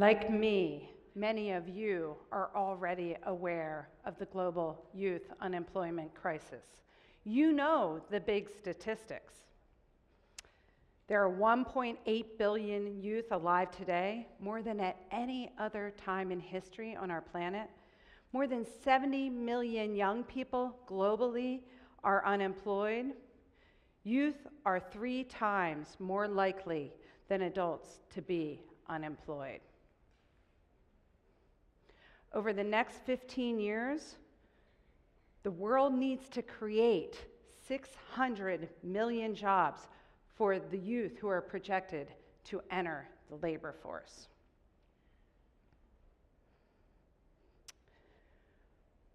Like me, many of you are already aware of the global youth unemployment crisis. You know the big statistics. There are 1.8 billion youth alive today, more than at any other time in history on our planet. More than 70 million young people globally are unemployed. Youth are 3 times more likely than adults to be unemployed. Over the next 15 years, the world needs to create 600 million jobs for the youth who are projected to enter the labor force.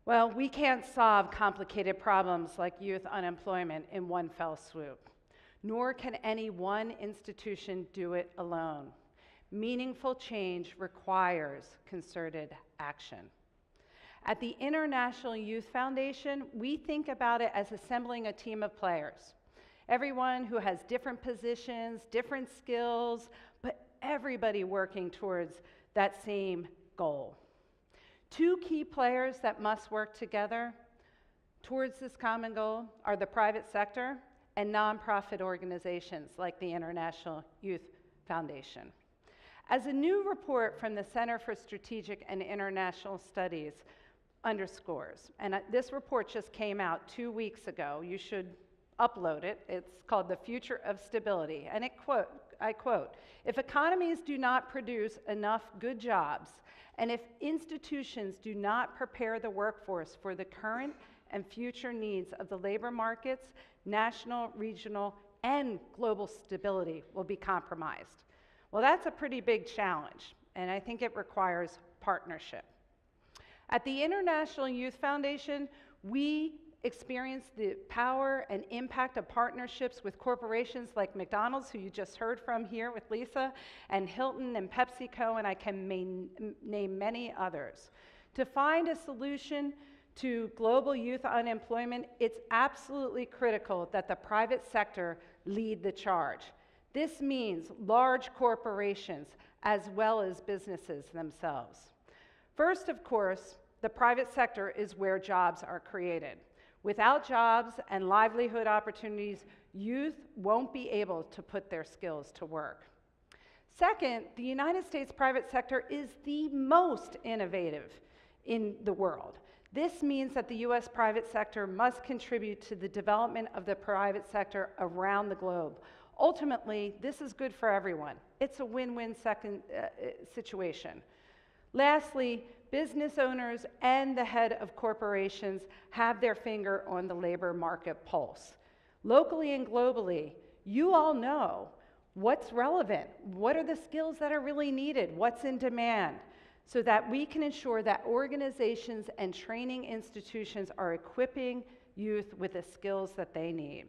Well, we can't solve complicated problems like youth unemployment in one fell swoop, nor can any one institution do it alone. Meaningful change requires concerted action. At the International Youth Foundation, we think about it as assembling a team of players. Everyone who has different positions, different skills, but everybody working towards that same goal. 2 key players that must work together towards this common goal are the private sector and nonprofit organizations like the International Youth Foundation. As a new report from the Center for Strategic and International Studies underscores, and this report just came out 2 weeks ago, you should upload it. It's called The Future of Stability, and I quote, "If economies do not produce enough good jobs, and if institutions do not prepare the workforce for the current and future needs of the labor markets, national, regional, and global stability will be compromised." Well, that's a pretty big challenge, and I think it requires partnership. At the International Youth Foundation, we experience the power and impact of partnerships with corporations like McDonald's, who you just heard from here with Lisa, and Hilton and PepsiCo, and I can name many others. To find a solution to global youth unemployment, it's absolutely critical that the private sector lead the charge. This means large corporations as well as businesses themselves. First, of course, the private sector is where jobs are created. Without jobs and livelihood opportunities, youth won't be able to put their skills to work. Second, the United States private sector is the most innovative in the world. This means that the US private sector must contribute to the development of the private sector around the globe. Ultimately, this is good for everyone. It's a win-win situation. Lastly, business owners and the head of corporations have their finger on the labor market pulse. Locally and globally, you all know what's relevant, what are the skills that are really needed, what's in demand, so that we can ensure that organizations and training institutions are equipping youth with the skills that they need.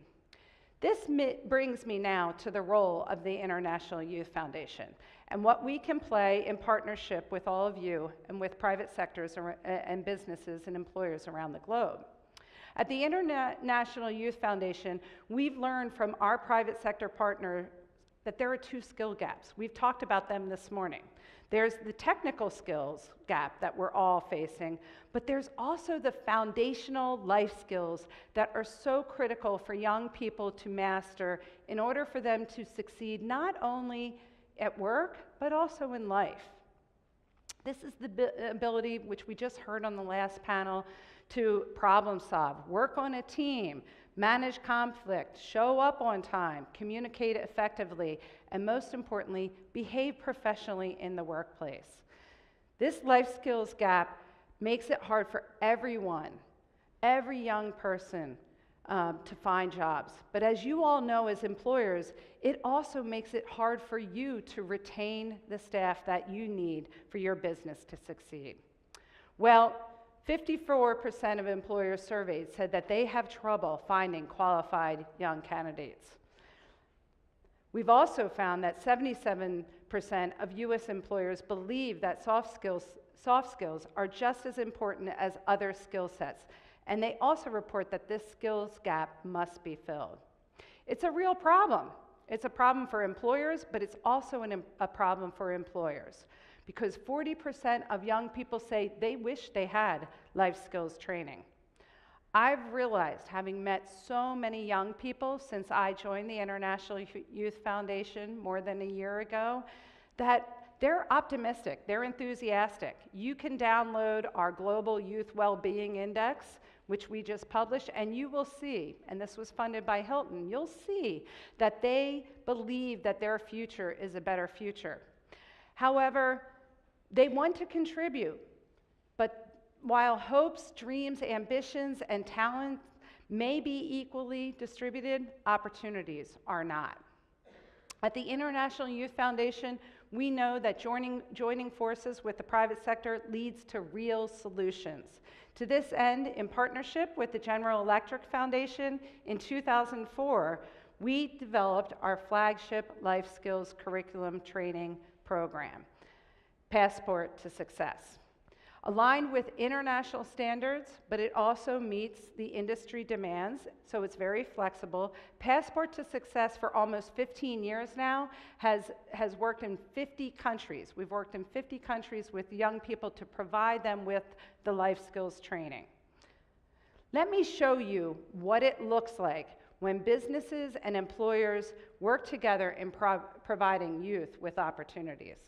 This brings me now to the role of the International Youth Foundation and what we can play in partnership with all of you and with private sectors and businesses and employers around the globe. At the International Youth Foundation, we've learned from our private sector partner that there are 2 skill gaps. We've talked about them this morning. There's the technical skills gap that we're all facing, but there's also the foundational life skills that are so critical for young people to master in order for them to succeed not only at work, but also in life. This is the ability, which we just heard on the last panel, to problem solve, work on a team, manage conflict, show up on time, communicate effectively, and most importantly, behave professionally in the workplace. This life skills gap makes it hard for everyone, every young person, to find jobs. But as you all know as employers, it also makes it hard for you to retain the staff that you need for your business to succeed. Well, 54% of employers surveyed said that they have trouble finding qualified young candidates. We've also found that 77% of US employers believe that soft skills are just as important as other skill sets, and they also report that this skills gap must be filled. It's a real problem. It's a problem for employers, but it's also a problem for employers. because 40% of young people say they wish they had life skills training. I've realized, having met so many young people since I joined the International Youth Foundation more than a year ago, that they're optimistic, they're enthusiastic. You can download our Global Youth Wellbeing Index, which we just published, and you will see, and this was funded by Hilton, you'll see that they believe that their future is a better future. However, they want to contribute, but while hopes, dreams, ambitions, and talents may be equally distributed, opportunities are not. At the International Youth Foundation, we know that joining forces with the private sector leads to real solutions. To this end, in partnership with the General Electric Foundation, in 2004, we developed our flagship life skills curriculum training program, Passport to Success. Aligned with international standards, but it also meets the industry demands, so it's very flexible. Passport to Success for almost 15 years now has worked in 50 countries. We've worked in 50 countries with young people to provide them with the life skills training. Let me show you what it looks like when businesses and employers work together in providing youth with opportunities.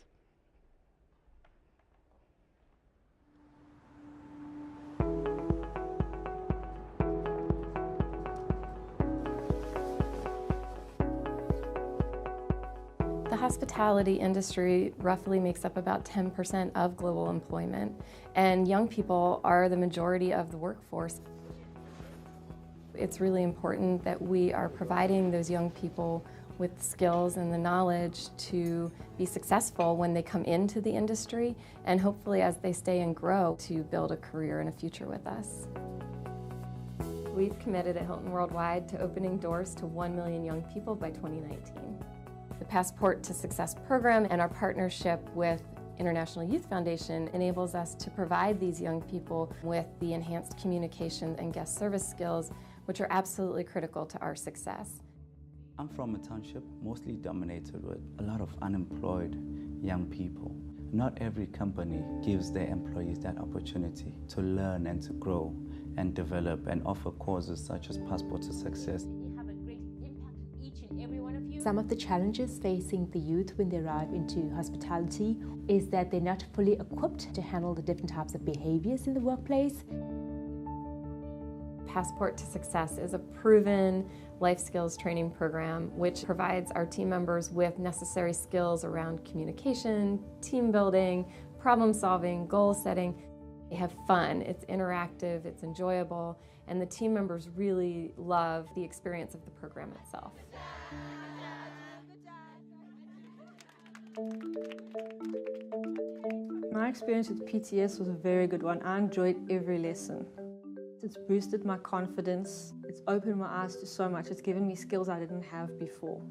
The hospitality industry roughly makes up about 10% of global employment, and young people are the majority of the workforce. It's really important that we are providing those young people with the skills and the knowledge to be successful when they come into the industry, and hopefully as they stay and grow to build a career and a future with us. We've committed at Hilton Worldwide to opening doors to 1 million young people by 2019. The Passport to Success program and our partnership with International Youth Foundation enables us to provide these young people with the enhanced communication and guest service skills, which are absolutely critical to our success. I'm from a township mostly dominated with a lot of unemployed young people. Not every company gives their employees that opportunity to learn and to grow and develop and offer courses such as Passport to Success. Some of the challenges facing the youth when they arrive into hospitality is that they're not fully equipped to handle the different types of behaviors in the workplace. Passport to Success is a proven life skills training program which provides our team members with necessary skills around communication, team building, problem solving, goal setting. They have fun, it's interactive, it's enjoyable, and the team members really love the experience of the program itself. My experience with PTS was a very good one. I enjoyed every lesson. It's boosted my confidence. It's opened my eyes to so much. It's given me skills I didn't have before.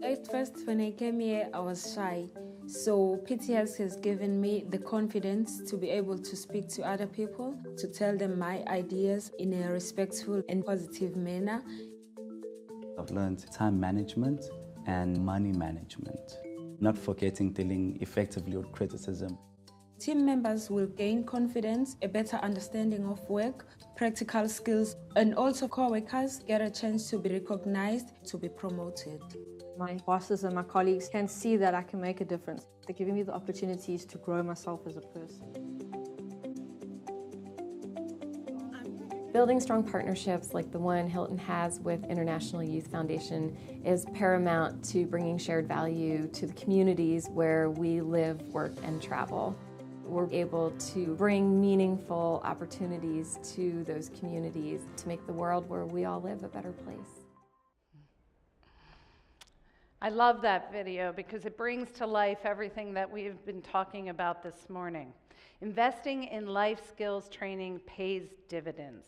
At first, when I came here, I was shy. So PTS has given me the confidence to be able to speak to other people, to tell them my ideas in a respectful and positive manner. I've learned time management and money management, not forgetting dealing effectively with criticism. Team members will gain confidence, a better understanding of work, practical skills, and also co-workers get a chance to be recognized, to be promoted. My bosses and my colleagues can see that I can make a difference. They're giving me the opportunities to grow myself as a person. Building strong partnerships like the one Hilton has with International Youth Foundation is paramount to bringing shared value to the communities where we live, work, and travel. We're able to bring meaningful opportunities to those communities to make the world where we all live a better place. I love that video because it brings to life everything that we've been talking about this morning. Investing in life skills training pays dividends.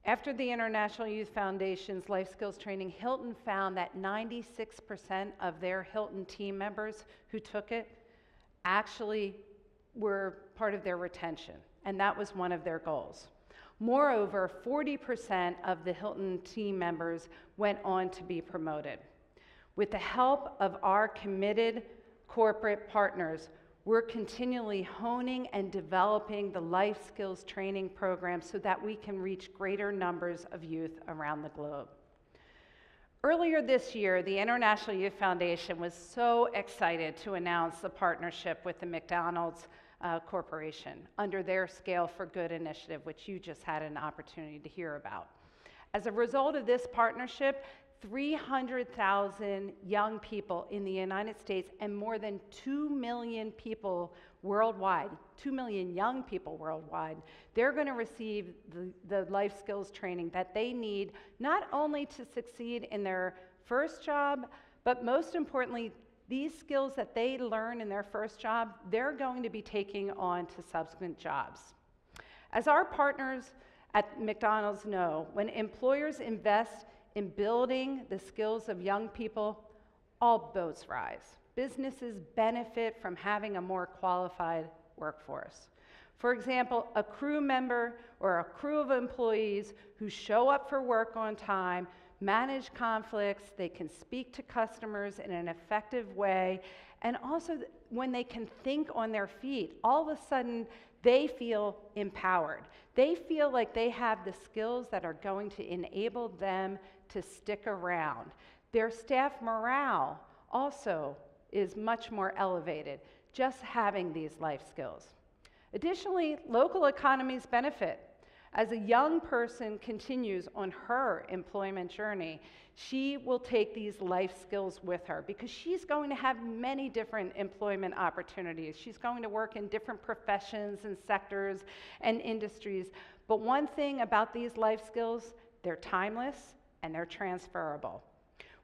After the International Youth Foundation's Life Skills Training, Hilton found that 96% of their Hilton team members who took it actually were part of their retention, and that was one of their goals. Moreover, 40% of the Hilton team members went on to be promoted. With the help of our committed corporate partners, we're continually honing and developing the life skills training program so that we can reach greater numbers of youth around the globe. Earlier this year, the International Youth Foundation was so excited to announce the partnership with the McDonald's Corporation under their Scale for Good initiative, which you just had an opportunity to hear about. As a result of this partnership, 300,000 young people in the United States and more than 2 million people worldwide, 2 million young people worldwide, they're going to receive the life skills training that they need not only to succeed in their first job, but most importantly, these skills that they learn in their first job, they're going to be taking on to subsequent jobs. As our partners at McDonald's know, when employers invest in building the skills of young people, all boats rise. Businesses benefit from having a more qualified workforce. For example, a crew member or a crew of employees who show up for work on time, manage conflicts, they can speak to customers in an effective way, and also when they can think on their feet, all of a sudden they feel empowered. They feel like they have the skills that are going to enable them to stick around. Their staff morale also is much more elevated, just having these life skills. Additionally, local economies benefit. As a young person continues on her employment journey, she will take these life skills with her because she's going to have many different employment opportunities. She's going to work in different professions and sectors and industries. But one thing about these life skills, they're timeless and they're transferable.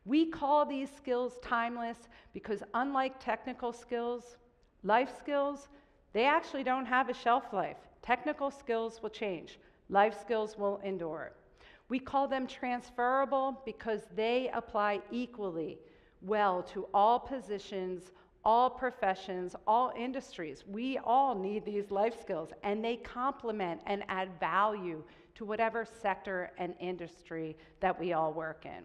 We call these skills timeless because unlike technical skills, life skills, they actually don't have a shelf life. Technical skills will change. Life skills will endure. We call them transferable because they apply equally well to all positions, all professions, all industries. We all need these life skills, and they complement and add value to whatever sector and industry that we all work in.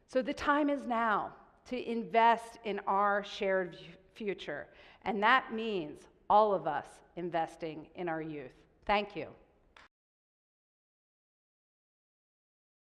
So the time is now to invest in our shared future, and that means all of us investing in our youth. Thank you.